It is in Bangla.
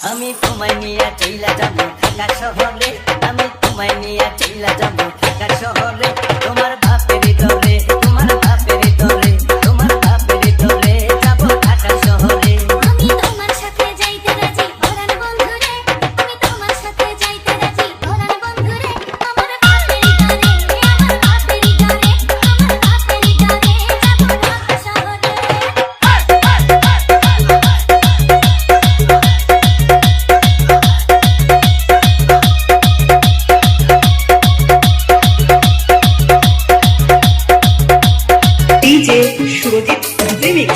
আমি তোমায় নিয়ে চইলা যাব ঢাকা শহরে, আমি তোমায় নিয়ে চইলা যাব ঢাকা শহরে। তোমার বাপের ডরে, তোমার বাপের ডরে, তোমার বাপের ডরে যাব ঢাকা শহরে। আমি তোমার সাথে যাইতে রাজি পরাণ বন্ধুরে, আমি তোমার সাথে যাইতে রাজি পরাণ বন্ধুরে। আমার বাপের ডরে, আমার বাপের ডরে, আমার বাপের ডরে যাব ঢাকা শহরে। DJ Shurojit Remix